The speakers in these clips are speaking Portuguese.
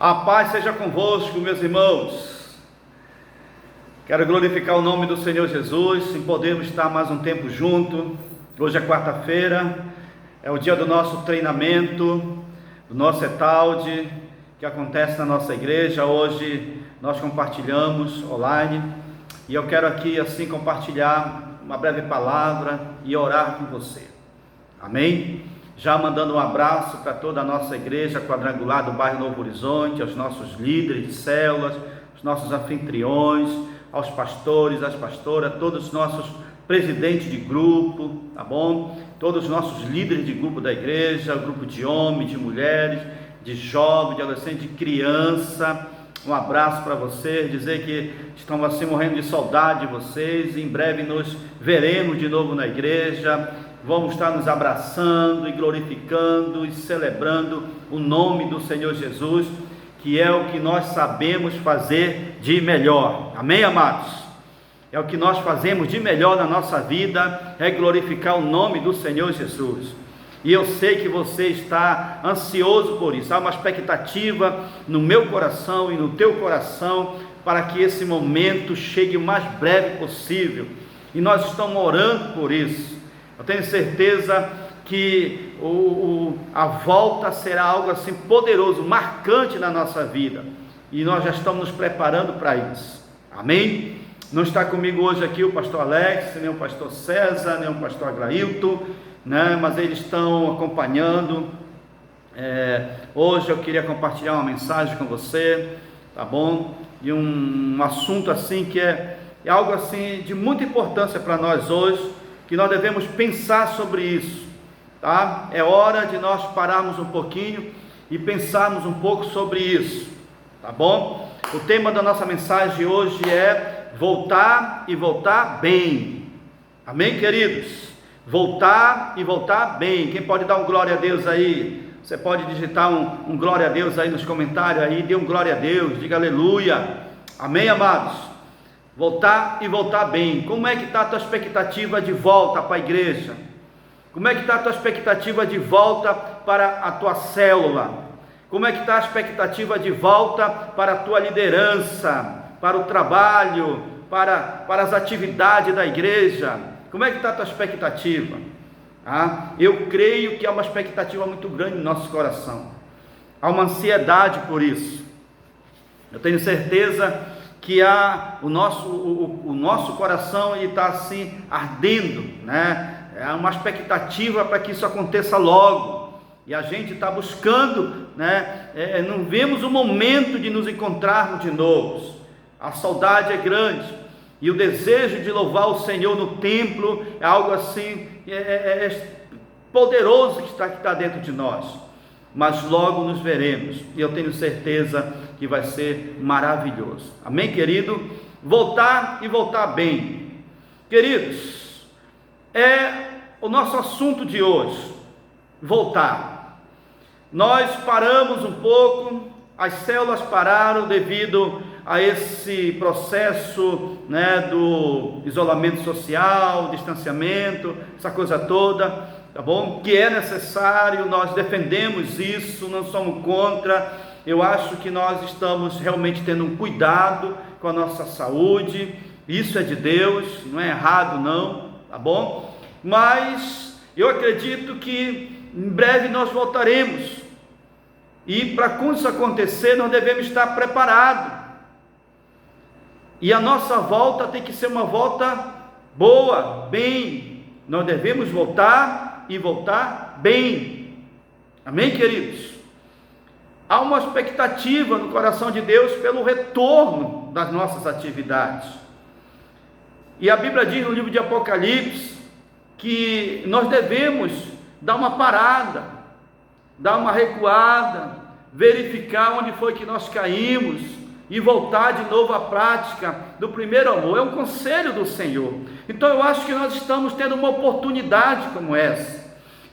A paz seja convosco, meus irmãos. Quero glorificar o nome do Senhor Jesus, em podermos estar mais um tempo junto. Hoje é quarta-feira, é o dia do nosso treinamento, do nosso ETALD, que acontece na nossa igreja. Hoje nós compartilhamos online, e eu quero aqui assim compartilhar uma breve palavra e orar com você. Amém? Já mandando um abraço para toda a nossa igreja quadrangular do bairro Novo Horizonte, aos nossos líderes de células, aos nossos anfitriões, aos pastores, às pastoras, todos os nossos presidentes de grupo, tá bom? Todos os nossos líderes de grupo da igreja, grupo de homens, de mulheres, de jovens, de adolescentes, de criança. Um abraço para vocês, dizer que estamos assim morrendo de saudade de vocês. Em breve nos veremos de novo na igreja. Vamos estar nos abraçando e glorificando e celebrando o nome do Senhor Jesus, que é o que nós sabemos fazer de melhor. Amém, amados? É o que nós fazemos de melhor na nossa vida, é glorificar o nome do Senhor Jesus. E eu sei que você está ansioso por isso. Há uma expectativa no meu coração e no teu coração para que esse momento chegue o mais breve possível. E nós estamos orando por isso. Eu tenho certeza que a volta será algo assim poderoso, marcante na nossa vida, e nós já estamos nos preparando para isso. Amém? Não está comigo hoje aqui o pastor Alex, nem o pastor César, nem o pastor Agrailton, né? Mas eles estão acompanhando. Hoje eu queria compartilhar uma mensagem com você, tá bom? E um assunto assim que é algo assim de muita importância para nós hoje, que nós devemos pensar sobre isso, tá? É hora de nós pararmos um pouquinho e pensarmos um pouco sobre isso, tá bom? O tema da nossa mensagem hoje é voltar e voltar bem. Amém, queridos? Voltar e voltar bem. Quem pode dar um glória a Deus aí? Você pode digitar um glória a Deus aí nos comentários aí, dê um glória a Deus, diga aleluia. Amém, amados? Voltar e voltar bem. Como é que está a tua expectativa de volta para a igreja? Como é que está a tua expectativa de volta para a tua célula? Como é que está a expectativa de volta para a tua liderança, para o trabalho, para as atividades da igreja? Como é que está a tua expectativa? Eu creio que há uma expectativa muito grande no nosso coração. Há uma ansiedade por isso. Eu tenho certeza que o nosso coração está assim ardendo, né? É uma expectativa para que isso aconteça logo, e a gente está buscando, né? Não vemos o momento de nos encontrarmos de novo. A saudade é grande, e o desejo de louvar o Senhor no templo é algo assim poderoso que está dentro de nós. Mas logo nos veremos, e eu tenho certeza que vai ser maravilhoso. Amém, querido? Voltar e voltar bem. Queridos, é o nosso assunto de hoje, voltar. Nós paramos um pouco, as células pararam devido a esse processo, né, do isolamento social, distanciamento, essa coisa toda, tá bom? Que é necessário, nós defendemos isso, não somos contra. Eu acho que nós estamos realmente tendo um cuidado com a nossa saúde, isso é de Deus, não é errado não, tá bom? Mas eu acredito que em breve nós voltaremos, e para quando isso acontecer, nós devemos estar preparados, e a nossa volta tem que ser uma volta boa, bem. Nós devemos voltar e voltar bem. Amém, queridos? Há uma expectativa no coração de Deus pelo retorno das nossas atividades. E a Bíblia diz no livro de Apocalipse que nós devemos dar uma parada, dar uma recuada, verificar onde foi que nós caímos e voltar de novo à prática do primeiro amor. É um conselho do Senhor. Então eu acho que nós estamos tendo uma oportunidade como essa.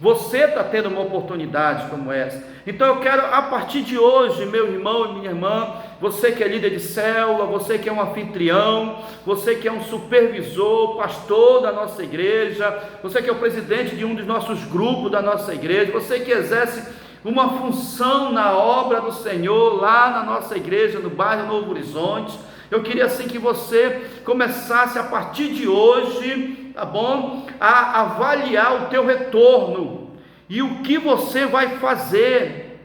Você está tendo uma oportunidade como essa. Então eu quero, a partir de hoje, meu irmão e minha irmã, você que é líder de célula, você que é um anfitrião, você que é um supervisor, pastor da nossa igreja, você que é o presidente de um dos nossos grupos da nossa igreja, você que exerce uma função na obra do Senhor, lá na nossa igreja, no bairro Novo Horizonte. Eu queria assim que você começasse a partir de hoje, tá bom? A avaliar o teu retorno, e o que você vai fazer,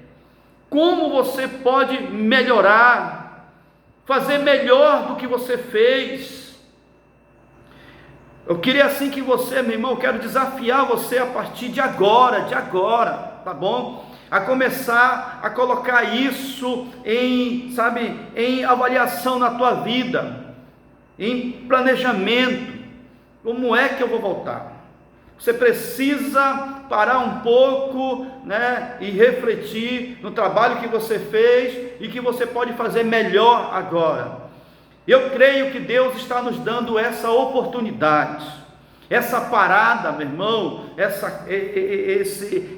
como você pode melhorar, fazer melhor do que você fez. Eu queria assim que você, meu irmão, eu quero desafiar você a partir de agora, tá bom? A começar a colocar isso em avaliação na tua vida, em planejamento. Como é que eu vou voltar? Você precisa parar um pouco, né, e refletir no trabalho que você fez e que você pode fazer melhor agora. Eu creio que Deus está nos dando essa oportunidade, essa parada, meu irmão,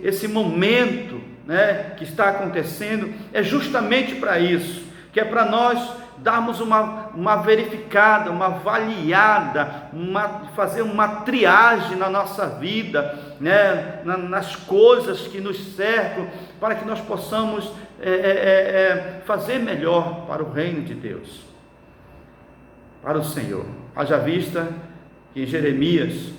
esse momento, né, que está acontecendo, é justamente para isso, que é para nós darmos uma verificada, uma avaliada, fazer uma triagem na nossa vida, né, nas coisas que nos cercam, para que nós possamos fazer melhor para o reino de Deus, para o Senhor. Haja vista que em Jeremias,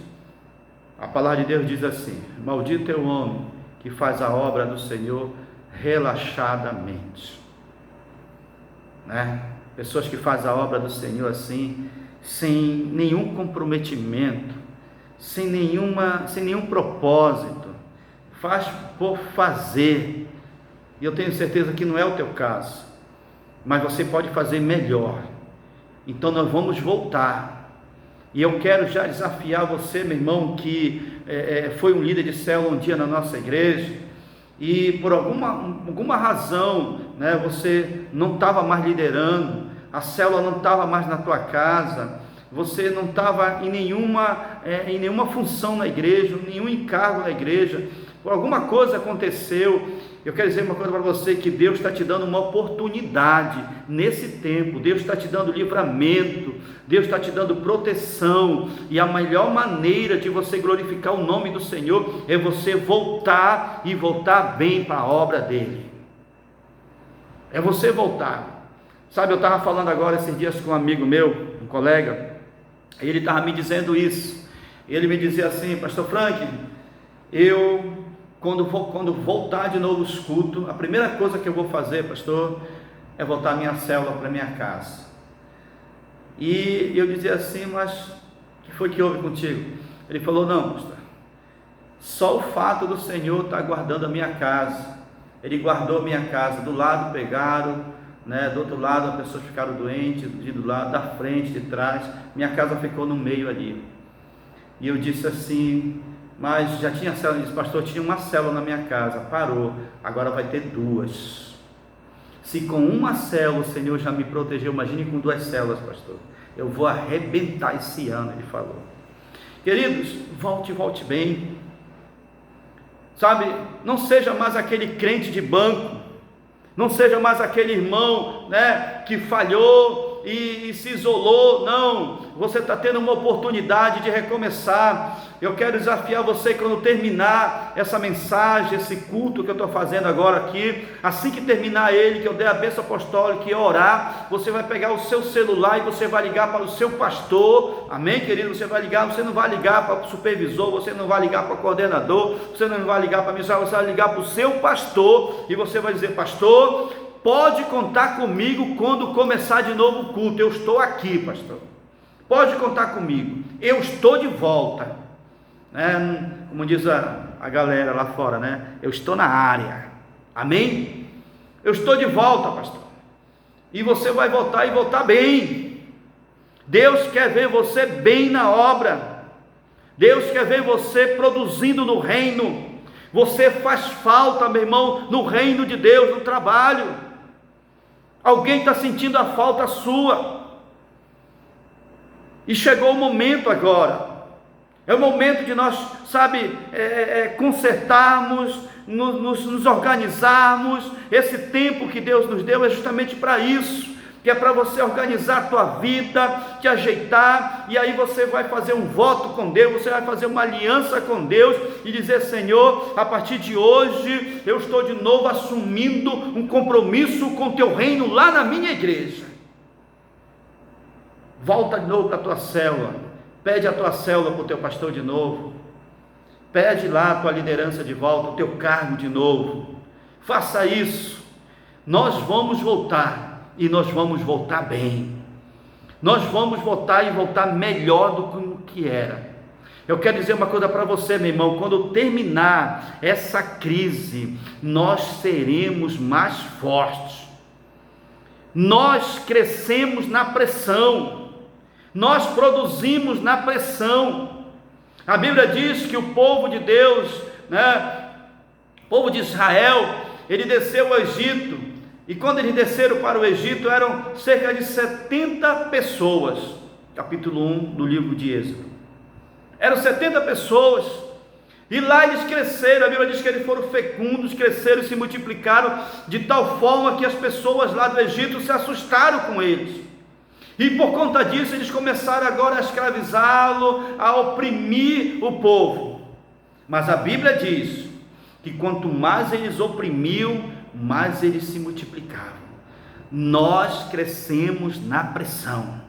a palavra de Deus diz assim: maldito é o homem que faz a obra do Senhor relaxadamente, né? Pessoas que fazem a obra do Senhor assim, sem nenhum comprometimento, sem nenhum propósito, faz por fazer. E eu tenho certeza que não é o teu caso, mas você pode fazer melhor. Então nós vamos voltar, e eu quero já desafiar você, meu irmão, que foi um líder de célula um dia na nossa igreja, e por alguma razão, né, você não estava mais liderando, a célula não estava mais na tua casa, você não estava em nenhuma função na igreja, nenhum encargo na igreja, por alguma coisa aconteceu. Eu quero dizer uma coisa para você, que Deus está te dando uma oportunidade nesse tempo, Deus está te dando livramento, Deus está te dando proteção, e a melhor maneira de você glorificar o nome do Senhor é você voltar, e voltar bem para a obra dele, é você voltar. Sabe, eu estava falando agora esses dias com um amigo meu, um colega, e ele estava me dizendo isso. Ele me dizia assim: pastor Frank, eu quando voltar de novo os cultos, a primeira coisa que eu vou fazer, pastor, é voltar a minha célula para minha casa. E eu dizia assim: mas o que foi que houve contigo? Ele falou: não, pastor, só o fato do Senhor estar guardando a minha casa. Ele guardou a minha casa, do lado pegaram, né, do outro lado as pessoas ficaram doentes, do lado da frente, de trás, minha casa ficou no meio ali. E eu disse assim: mas já tinha célula? Ele disse: pastor, tinha uma célula na minha casa, parou, agora vai ter duas. Se com uma célula o Senhor já me protegeu, imagine com duas células, pastor. Eu vou arrebentar esse ano, ele falou. Queridos, volte bem, sabe, não seja mais aquele crente de banco, não seja mais aquele irmão, né, que falhou e se isolou. Não, você está tendo uma oportunidade de recomeçar. Eu quero desafiar você, quando terminar essa mensagem, esse culto que eu estou fazendo agora aqui, assim que terminar ele, que eu der a bênção apostólica e orar, você vai pegar o seu celular e você vai ligar para o seu pastor, amém, querido? Você vai ligar, você não vai ligar para o supervisor, você não vai ligar para o coordenador, você não vai ligar para mim, você vai ligar para o seu pastor, e você vai dizer: pastor, pode contar comigo quando começar de novo o culto, eu estou aqui, pastor, pode contar comigo, eu estou de volta. Como diz a galera lá fora, né? Eu estou na área, amém? Eu estou de volta, pastor, e você vai voltar, e voltar bem. Deus quer ver você bem na obra, Deus quer ver você produzindo no reino. Você faz falta, meu irmão, no reino de Deus, no trabalho. Alguém está sentindo a falta sua, e chegou o momento agora. É o momento de nós, sabe, consertarmos, nos organizarmos. Esse tempo que Deus nos deu é justamente para isso. que é para você organizar a tua vida, te ajeitar, e aí você vai fazer um voto com Deus, você vai fazer uma aliança com Deus, e dizer: Senhor, a partir de hoje, eu estou de novo assumindo um compromisso com o teu reino lá na minha igreja. Volta de novo para a tua célula, pede a tua célula para o teu pastor de novo, pede lá a tua liderança de volta, o teu cargo de novo, faça isso. Nós vamos voltar, e nós vamos voltar bem, nós vamos voltar e voltar melhor do que era. Eu quero dizer uma coisa para você, meu irmão: quando terminar essa crise, nós seremos mais fortes, nós crescemos na pressão, nós produzimos na pressão. A Bíblia diz que o povo de Deus, o povo de Israel, ele desceu ao Egito, e quando eles desceram para o Egito, eram cerca de 70 pessoas, capítulo 1 do livro de Êxodo. Eram 70 pessoas, e lá eles cresceram. A Bíblia diz que eles foram fecundos, cresceram e se multiplicaram, de tal forma que as pessoas lá do Egito se assustaram com eles, e por conta disso eles começaram agora a escravizá-lo, a oprimir o povo. Mas a Bíblia diz que quanto mais eles oprimiam, mais eles se multiplicavam. Nós crescemos na pressão.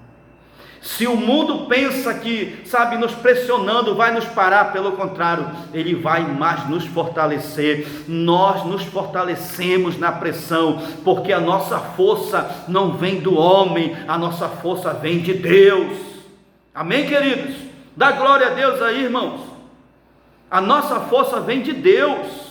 Se o mundo pensa que, nos pressionando vai nos parar, pelo contrário, ele vai mais nos fortalecer. Nós nos fortalecemos na pressão, porque a nossa força não vem do homem, a nossa força vem de Deus. Amém, queridos? Dá glória a Deus aí, irmãos. A nossa força vem de Deus.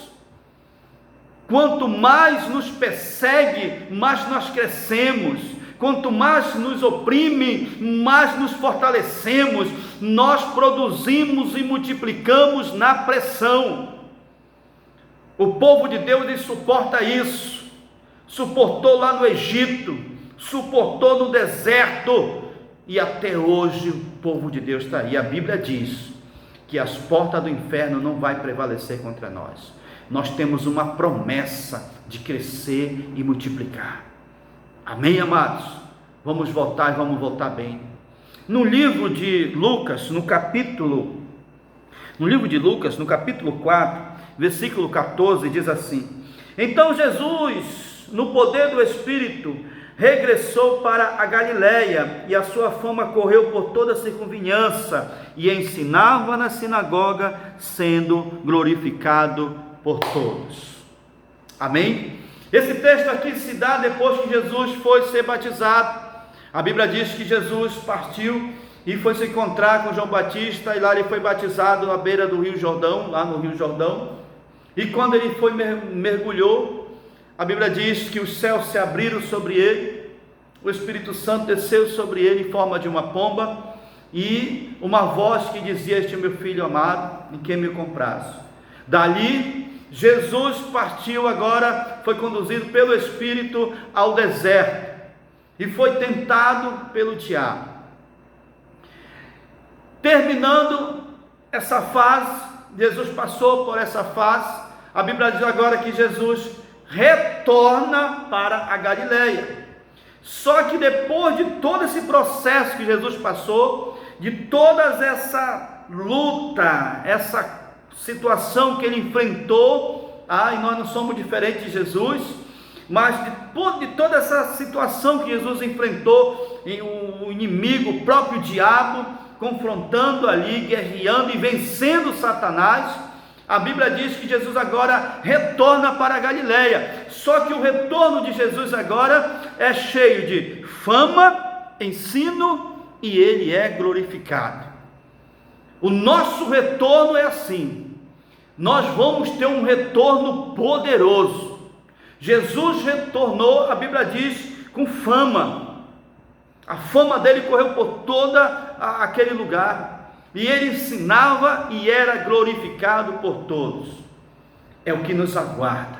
Quanto mais nos persegue, mais nós crescemos. Quanto mais nos oprime, mais nos fortalecemos. Nós produzimos e multiplicamos na pressão. O povo de Deus, ele suporta isso. Suportou lá no Egito, suportou no deserto, e até hoje o povo de Deus está aí. A Bíblia diz que as portas do inferno não vai prevalecer contra nós. Nós temos uma promessa de crescer e multiplicar. Amém, amados? Vamos voltar e vamos voltar bem. No livro de Lucas, no capítulo 4, versículo 14, diz assim: Então Jesus, no poder do Espírito, regressou para a Galiléia, e a sua fama correu por toda a circunvizinhança, e ensinava na sinagoga, sendo glorificado por todos. Amém? Esse texto aqui se dá depois que Jesus foi ser batizado. A Bíblia diz que Jesus partiu e foi se encontrar com João Batista, e lá ele foi batizado na beira do Rio Jordão, lá no Rio Jordão. E quando ele foi mergulhou, a Bíblia diz que os céus se abriram sobre ele, o Espírito Santo desceu sobre ele em forma de uma pomba, e uma voz que dizia: Este é meu filho amado, em quem me comprazo. Dali Jesus partiu agora, foi conduzido pelo Espírito ao deserto, e foi tentado pelo diabo. Terminando essa fase, Jesus passou por essa fase. A Bíblia diz agora que Jesus retorna para a Galiléia. Só que depois de todo esse processo que Jesus passou, de toda essa luta, essa situação que ele enfrentou, e nós não somos diferentes de Jesus, mas de toda essa situação que Jesus enfrentou, o inimigo, o próprio diabo, confrontando ali, guerreando e vencendo Satanás, a Bíblia diz que Jesus agora retorna para a Galiléia. Só que o retorno de Jesus agora é cheio de fama, ensino, e ele é glorificado. O nosso retorno é assim. Nós vamos ter um retorno poderoso. Jesus retornou, a Bíblia diz, com fama. A fama dele correu por todo aquele lugar, e ele ensinava e era glorificado por todos. É o que nos aguarda.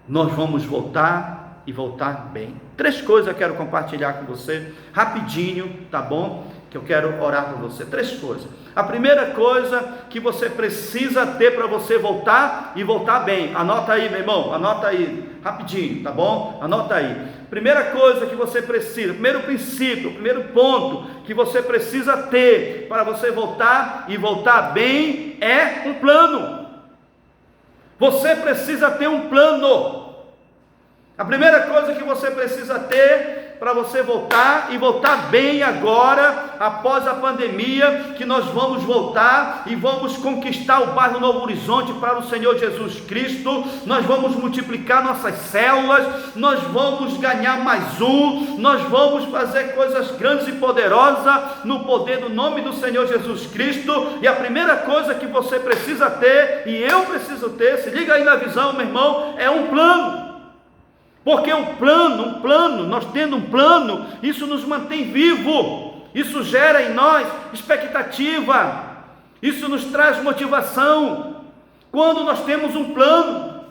Nós vamos voltar e voltar bem. 3 coisas eu quero compartilhar com você, rapidinho, tá bom? Que eu quero orar por você. 3 coisas. A primeira coisa que você precisa ter para você voltar e voltar bem, anota aí, meu irmão, anota aí. rapidinho, tá bom? Anota aí. Primeira coisa que você precisa, primeiro princípio, primeiro ponto que você precisa ter para você voltar e voltar bem é um plano. Você precisa ter um plano. A primeira coisa que você precisa ter para você voltar e voltar bem agora, após a pandemia, que nós vamos voltar e vamos conquistar o bairro Novo Horizonte para o Senhor Jesus Cristo. Nós vamos multiplicar nossas células, nós vamos ganhar mais nós vamos fazer coisas grandes e poderosas no poder do nome do Senhor Jesus Cristo. E a primeira coisa que você precisa ter, e eu preciso ter, se liga aí na visão, meu irmão, é um plano. Porque um plano, nós tendo um plano, isso nos mantém vivo, isso gera em nós expectativa, isso nos traz motivação. Quando nós temos um plano,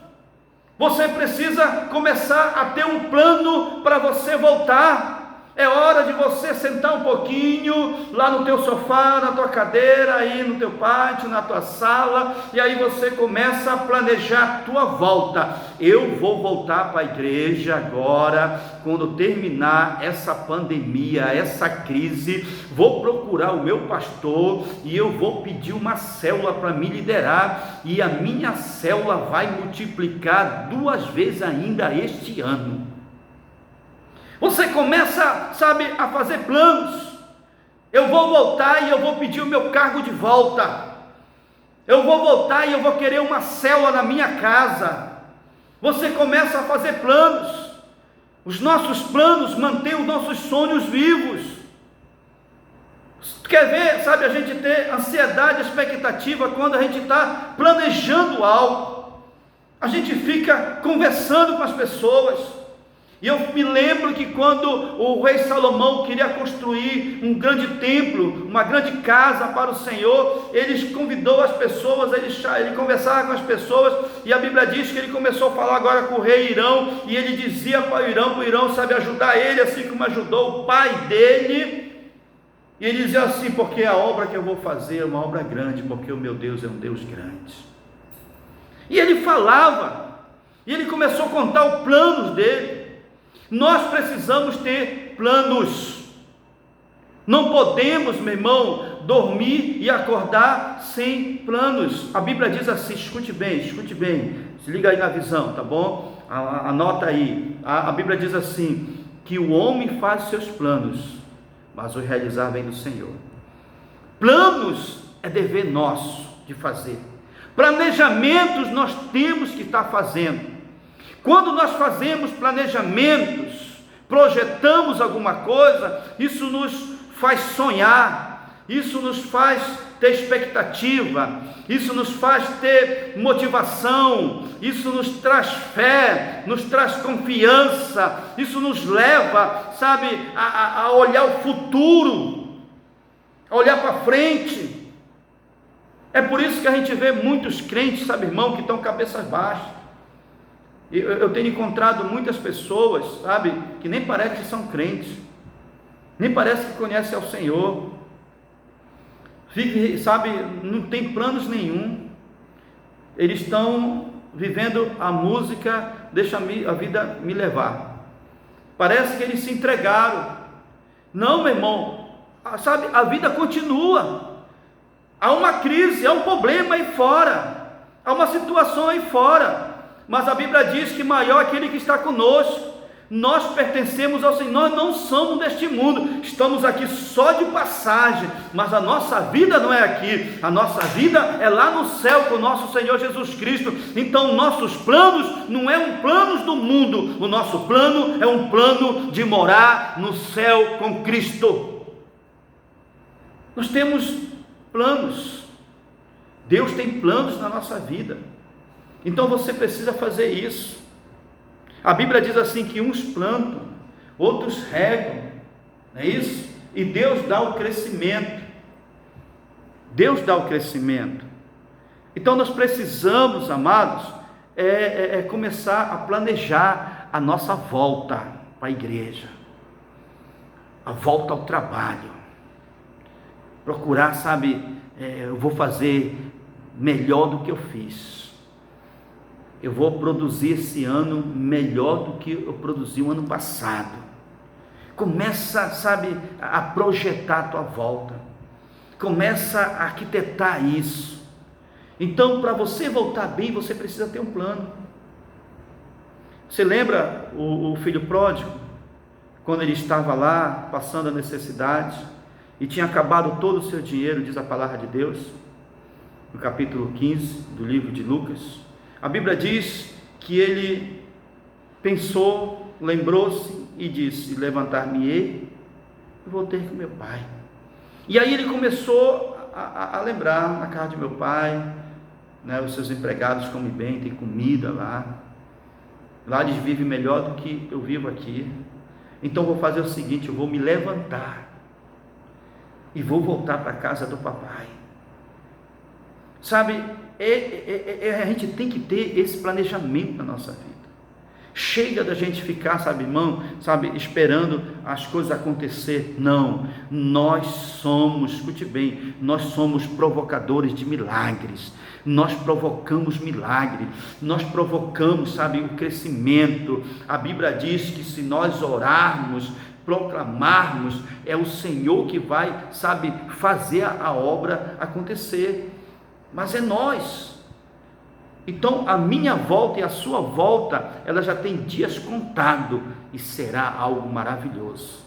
você precisa começar a ter um plano para você voltar. É hora de você sentar um pouquinho lá no teu sofá, na tua cadeira, aí no teu pátio, na tua sala, e aí você começa a planejar a tua volta. Eu vou voltar para a igreja agora, quando terminar essa pandemia, essa crise, vou procurar o meu pastor e eu vou pedir uma célula para me liderar, e a minha célula vai multiplicar 2 vezes ainda este ano. Você começa, sabe, a fazer planos. Eu vou voltar e eu vou pedir o meu cargo de volta. Eu vou voltar e eu vou querer uma célula na minha casa. Você começa a fazer planos. Os nossos planos mantêm os nossos sonhos vivos. Quer ver, sabe, a gente ter ansiedade, expectativa quando a gente está planejando algo. A gente fica conversando com as pessoas. E eu me lembro que quando o rei Salomão queria construir um grande templo, uma grande casa para o Senhor, ele convidou as pessoas, ele conversava com as pessoas, e a Bíblia diz que ele começou a falar agora com o rei Irão, e ele dizia para o Irão, sabe, ajudar ele, assim como ajudou o pai dele, e ele dizia assim: porque a obra que eu vou fazer é uma obra grande, porque o meu Deus é um Deus grande. E ele falava, e ele começou a contar os planos dele. Nós precisamos ter planos. Não podemos, meu irmão, dormir e acordar sem planos. A Bíblia diz assim, escute bem, se liga aí na visão, tá bom? Anota aí, a Bíblia diz assim, que o homem faz seus planos, mas o realizar vem do Senhor. Planos é dever nosso de fazer. Planejamentos nós temos que estar fazendo. Quando nós fazemos planejamentos, projetamos alguma coisa, isso nos faz sonhar, isso nos faz ter expectativa, isso nos faz ter motivação, isso nos traz fé, nos traz confiança, isso nos leva, sabe, a olhar o futuro, a olhar para frente. É por isso que a gente vê muitos crentes, sabe, irmão, que estão cabeças baixas. Eu tenho encontrado muitas pessoas, sabe, que nem parece que são crentes, nem parece que conhecem ao Senhor, sabe, não tem planos nenhum, eles estão vivendo a música, deixa a vida me levar, parece que eles se entregaram. Não, meu irmão, sabe, a vida continua, há uma crise, há um problema aí fora, há uma situação aí fora, mas a Bíblia diz que maior é aquele que está conosco. Nós pertencemos ao Senhor, nós não somos deste mundo, estamos aqui só de passagem, mas a nossa vida não é aqui, a nossa vida é lá no céu com o nosso Senhor Jesus Cristo. Então nossos planos não é um planos do mundo, o nosso plano é um plano de morar no céu com Cristo. Nós temos planos, Deus tem planos na nossa vida. Então você precisa fazer isso. A Bíblia diz assim que uns plantam, outros regam, não é isso? E Deus dá o crescimento. Deus dá o crescimento. Então nós precisamos, amados, começar a planejar a nossa volta para a igreja, a volta ao trabalho, procurar, sabe, eu vou fazer melhor do que eu fiz. eu vou produzir esse ano melhor do que eu produzi o ano passado. Começa, sabe, a projetar a tua volta. Começa a arquitetar isso. Então, para você voltar bem, você precisa ter um plano. Você lembra o filho pródigo? Quando ele estava lá, passando a necessidade, e tinha acabado todo o seu dinheiro, diz a palavra de Deus, no capítulo 15 do livro de Lucas. A Bíblia diz que ele pensou, lembrou-se e disse: levantar-me-ei e vou ter com meu pai. E aí ele começou a lembrar: na casa de meu pai, né, os seus empregados comem bem, tem comida lá eles vivem melhor do que eu vivo aqui. Então vou fazer o seguinte, eu vou me levantar e vou voltar para a casa do papai. Sabe, a gente tem que ter esse planejamento na nossa vida. Chega da gente ficar, sabe, irmão, sabe, esperando as coisas acontecer. Não, nós somos, escute bem, nós somos provocadores de milagres. Nós provocamos milagre, nós provocamos, sabe, o crescimento. A Bíblia diz que se nós orarmos, proclamarmos, é o Senhor que vai, sabe, fazer a obra acontecer. Mas é nós. Então a minha volta e a sua volta, ela já tem dias contados, e será algo maravilhoso.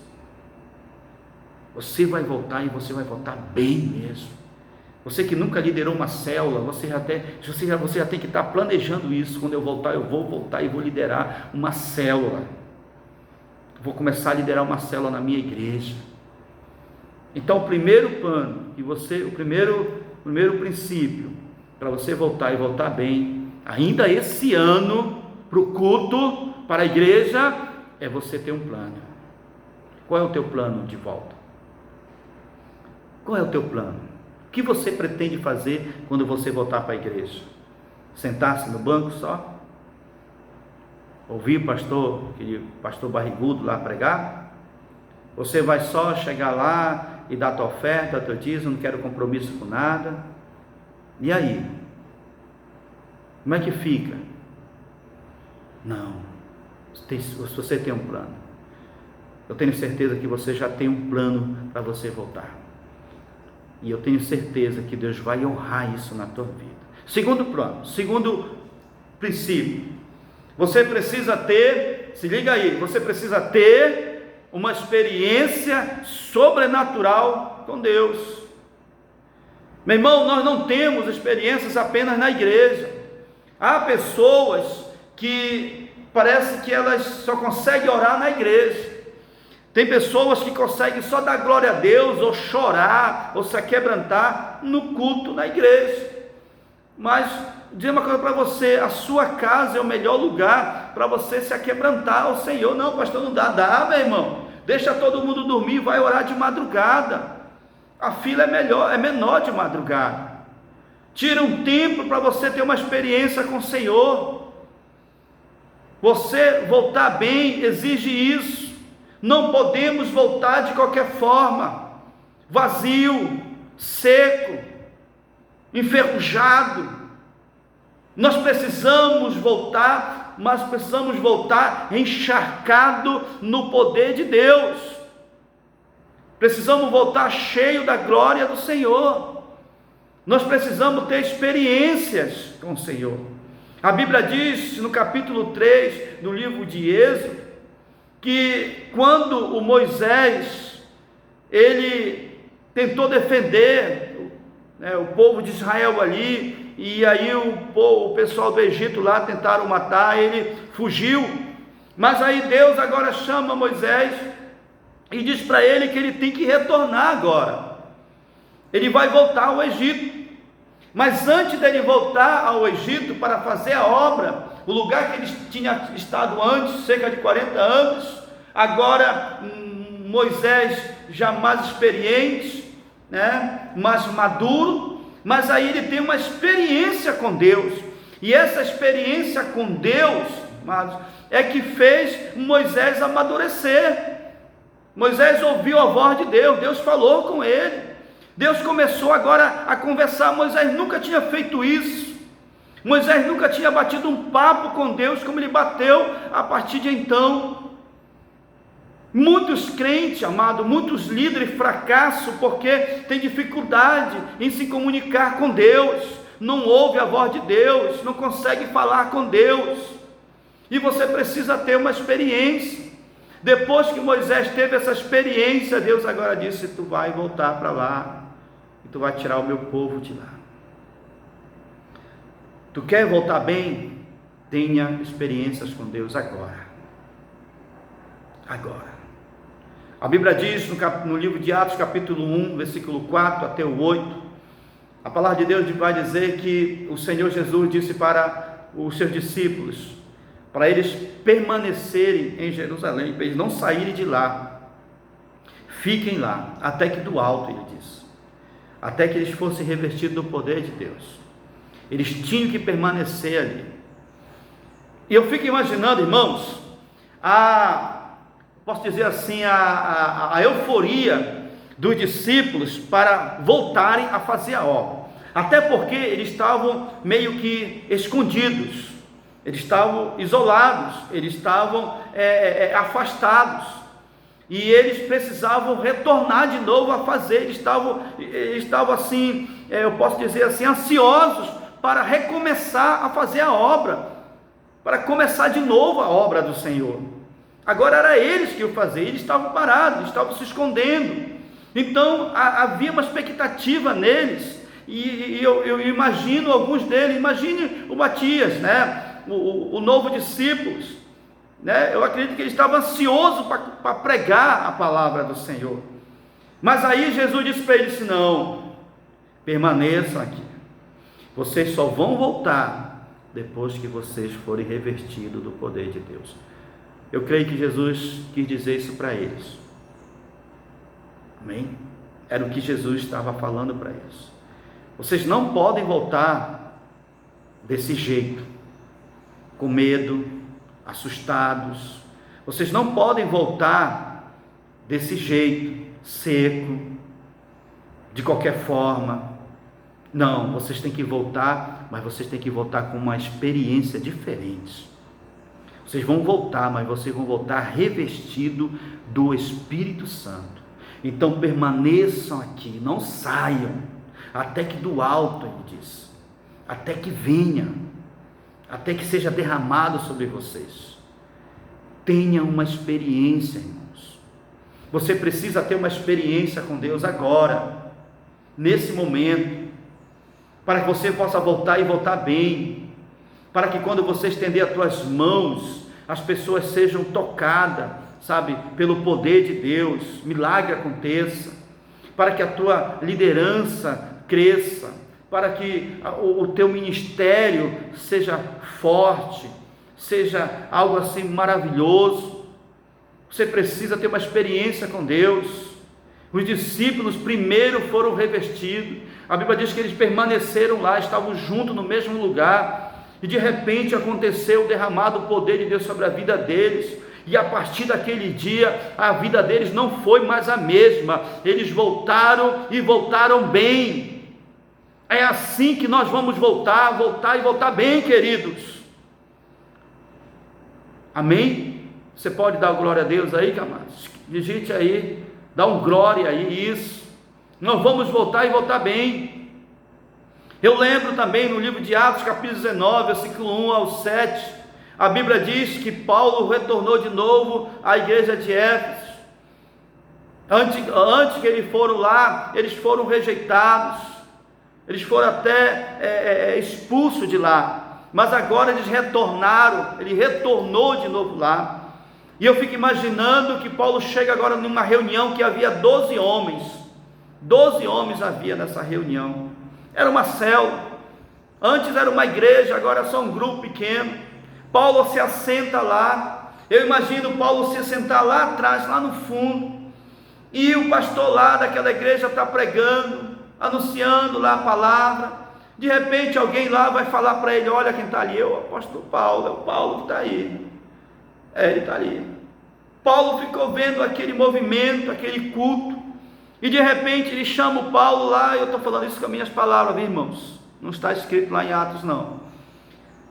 Você vai voltar, e você vai voltar bem mesmo. Você que nunca liderou uma célula, você já tem que estar planejando isso. Quando eu voltar, eu vou voltar e vou liderar uma célula. Vou começar a liderar uma célula na minha igreja. Então, o primeiro plano, o primeiro princípio, para você voltar e voltar bem, ainda esse ano, para o culto, para a igreja, é você ter um plano. Qual é o teu plano de volta? Qual é o teu plano? O que você pretende fazer quando você voltar para a igreja? Sentar-se no banco só? Ouvir aquele pastor barrigudo lá pregar? Você vai só chegar lá e dar tua oferta, teu dízimo, não quero compromisso com nada? E aí? Como é que fica? Não. Se você tem um plano, eu tenho certeza que você já tem um plano para você voltar. E eu tenho certeza que Deus vai honrar isso na tua vida. Segundo plano, segundo princípio, você precisa ter, se liga aí, você precisa ter uma experiência sobrenatural com Deus. Meu irmão, nós não temos experiências apenas na igreja. Há pessoas que parece que elas só conseguem orar na igreja. Tem pessoas que conseguem só dar glória a Deus, ou chorar, ou se aquebrantar no culto na igreja. Mas, dizer uma coisa para você, a sua casa é o melhor lugar para você se aquebrantar ao Senhor. Não, pastor, não dá, meu irmão. Deixa todo mundo dormir, vai orar de madrugada. A fila é menor de madrugada. Tira um tempo para você ter uma experiência com o Senhor. Você voltar bem exige isso. Não podemos voltar de qualquer forma, vazio, seco, enferrujado. Nós precisamos voltar, mas precisamos voltar encharcado no poder de Deus. Precisamos voltar cheio da glória do Senhor. Nós precisamos ter experiências com o Senhor. A Bíblia diz no capítulo 3 do livro de Êxodo, que quando o Moisés, ele tentou defender, o povo de Israel ali, e aí o pessoal do Egito lá tentaram matar, ele fugiu, mas aí Deus agora chama Moisés e diz para ele que ele tem que retornar agora. Ele vai voltar ao Egito, mas antes dele voltar ao Egito para fazer a obra, o lugar que ele tinha estado antes, cerca de 40 anos, agora Moisés já mais experiente, mais maduro, mas aí ele tem uma experiência com Deus, e essa experiência com Deus, amados, é que fez Moisés amadurecer. Moisés ouviu a voz de Deus, Deus falou com ele, Deus começou agora a conversar. Moisés nunca tinha feito isso. Moisés nunca tinha batido um papo com Deus como ele bateu a partir de então. Muitos crentes, amado, muitos líderes fracassam porque tem dificuldade em se comunicar com Deus, não ouve a voz de Deus, não consegue falar com Deus. E você precisa ter uma experiência. Depois que Moisés teve essa experiência, Deus agora disse: tu vai voltar para lá e tu vai tirar o meu povo de lá. Tu quer voltar bem? Tenha experiências com Deus agora. Agora. A Bíblia diz no livro de Atos, capítulo 1, versículo 4 até o 8, a palavra de Deus vai dizer que o Senhor Jesus disse para os seus discípulos, para eles permanecerem em Jerusalém, para eles não saírem de lá, fiquem lá, até que do alto, ele disse, até que eles fossem revestidos do poder de Deus. Eles tinham que permanecer ali. E eu fico imaginando, irmãos, posso dizer assim, a euforia dos discípulos para voltarem a fazer a obra, até porque eles estavam meio que escondidos, eles estavam isolados, eles estavam afastados, e eles precisavam retornar de novo a fazer, eles estavam assim, eu posso dizer assim, ansiosos para recomeçar a fazer a obra, para começar de novo a obra do Senhor. Agora era eles que iam fazer, eles estavam parados, eles estavam se escondendo. Então havia uma expectativa neles, e eu imagino alguns deles, imagine o Matias, né? o novo discípulo, né? Eu acredito que ele estava ansioso para pregar a palavra do Senhor. Mas aí Jesus disse para eles: não, permaneçam aqui, vocês só vão voltar depois que vocês forem revestidos do poder de Deus. Eu creio que Jesus quis dizer isso para eles. Amém? Era o que Jesus estava falando para eles. Vocês não podem voltar desse jeito, com medo, assustados. Vocês não podem voltar desse jeito, seco, de qualquer forma. Não, vocês têm que voltar, mas vocês têm que voltar com uma experiência diferente. Vocês vão voltar, mas vocês vão voltar revestido do Espírito Santo. Então permaneçam aqui, não saiam, até que do alto, ele diz, até que venha, até que seja derramado sobre vocês. Tenha uma experiência, irmãos. Você precisa ter uma experiência com Deus agora, nesse momento, para que você possa voltar e voltar bem, para que quando você estender as tuas mãos, as pessoas sejam tocadas, sabe, pelo poder de Deus, milagre aconteça, para que a tua liderança cresça, para que o teu ministério seja forte, seja algo assim maravilhoso. Você precisa ter uma experiência com Deus. Os discípulos primeiro foram revestidos, a Bíblia diz que eles permaneceram lá, estavam juntos no mesmo lugar, e de repente aconteceu o derramado poder de Deus sobre a vida deles, e a partir daquele dia, a vida deles não foi mais a mesma, eles voltaram e voltaram bem. É assim que nós vamos voltar e voltar bem, queridos. Amém? Você pode dar glória a Deus aí, amados? Digite aí, dá um glória aí, isso. Nós vamos voltar e voltar bem. Eu lembro também no livro de Atos, capítulo 19, versículo 1 ao 7, a Bíblia diz que Paulo retornou de novo à igreja de Éfeso. Antes que eles foram lá, eles foram rejeitados, eles foram até expulsos de lá, mas agora eles retornaram, ele retornou de novo lá. E eu fico imaginando que Paulo chega agora numa reunião que havia 12 homens, 12 homens havia nessa reunião, era uma célula, antes era uma igreja, agora é só um grupo pequeno. Paulo se assenta lá, eu imagino Paulo se sentar lá atrás, lá no fundo, e o pastor lá daquela igreja está pregando, anunciando lá a palavra. De repente alguém lá vai falar para ele: olha quem está ali, é o apóstolo Paulo, é o Paulo que está aí, ele está ali. Paulo ficou vendo aquele movimento, aquele culto, e de repente ele chama o Paulo lá. Eu estou falando isso com as minhas palavras, viu, irmãos? Não está escrito lá em Atos não.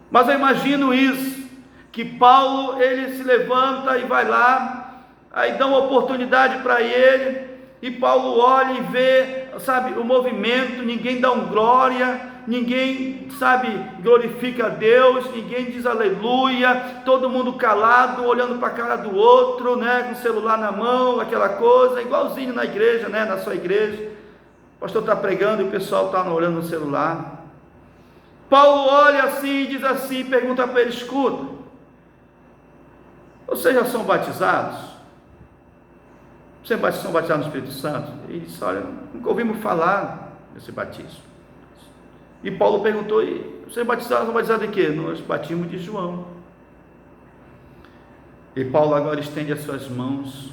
Mas eu imagino isso, que Paulo, ele se levanta e vai lá, aí dá uma oportunidade para ele, e Paulo olha e vê, sabe, o movimento, ninguém dá um glória, ninguém, sabe, glorifica a Deus, ninguém diz aleluia, todo mundo calado, olhando para a cara do outro, né, com o celular na mão, aquela coisa, igualzinho na igreja, né, na sua igreja, o pastor está pregando e o pessoal está olhando no celular. Paulo olha assim e diz assim, pergunta para ele: escuta, vocês já são batizados? Vocês são batizados no Espírito Santo? Ele disse: olha, nunca ouvimos falar desse batismo. E Paulo perguntou: e vocês são batizados de quê? Nós batismos de João. E Paulo agora estende as suas mãos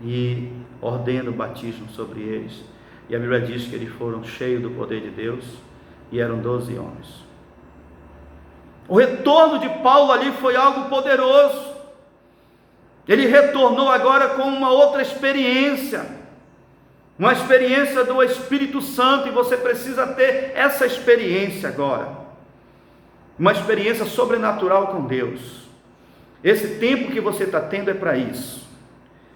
e ordena o batismo sobre eles. E a Bíblia diz que eles foram cheios do poder de Deus, e eram 12 homens. O retorno de Paulo ali foi algo poderoso. Ele retornou agora com uma outra experiência, uma experiência do Espírito Santo, e você precisa ter essa experiência agora, uma experiência sobrenatural com Deus. Esse tempo que você está tendo é para isso,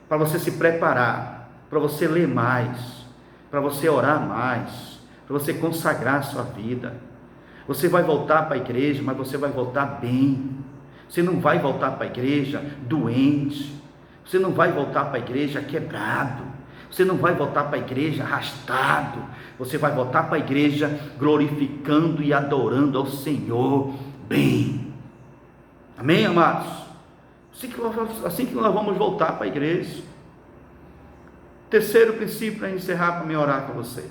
para você se preparar, para você ler mais, para você orar mais, para você consagrar a sua vida. Você vai voltar para a igreja, mas você vai voltar bem. Você não vai voltar para a igreja doente, você não vai voltar para a igreja quebrado, você não vai voltar para a igreja arrastado, você vai voltar para a igreja glorificando e adorando ao Senhor bem. Amém, amados? Assim que nós vamos voltar para a igreja. Terceiro princípio para encerrar, para me orar com você.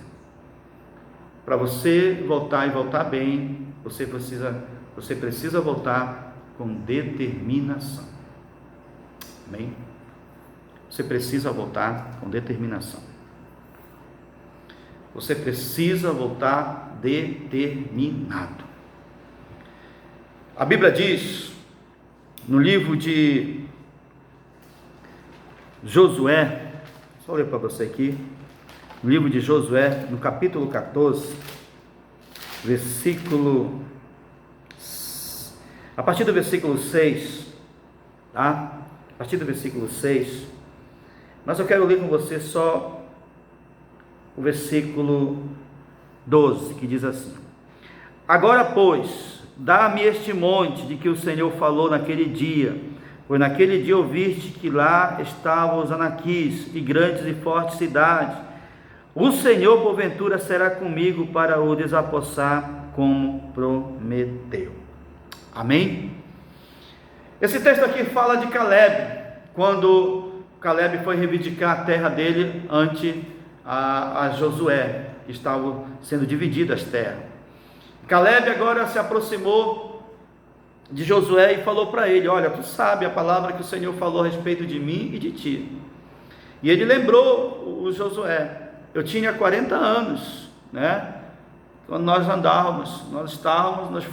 Para você voltar e voltar bem, você precisa voltar com determinação. Amém? Você precisa voltar com determinação. Você precisa voltar determinado. A Bíblia diz, no livro de Josué, só ler para você aqui, no livro de Josué, no capítulo 14, a partir do versículo 6, tá? A partir do versículo 6, mas eu quero ler com você só o versículo 12, que diz assim: agora, pois, dá-me este monte de que o Senhor falou naquele dia, pois naquele dia ouviste que lá estavam os anaquis e grandes e fortes cidades. O Senhor, porventura, será comigo para o desapossar, como prometeu. Amém? Esse texto aqui fala de Caleb, quando Caleb foi reivindicar a terra dele ante a Josué, que estavam sendo divididas as terras. Caleb agora se aproximou de Josué e falou para ele: olha, tu sabe a palavra que o Senhor falou a respeito de mim e de ti. E ele lembrou o Josué: eu tinha 40 anos, né? Quando nós andávamos, nós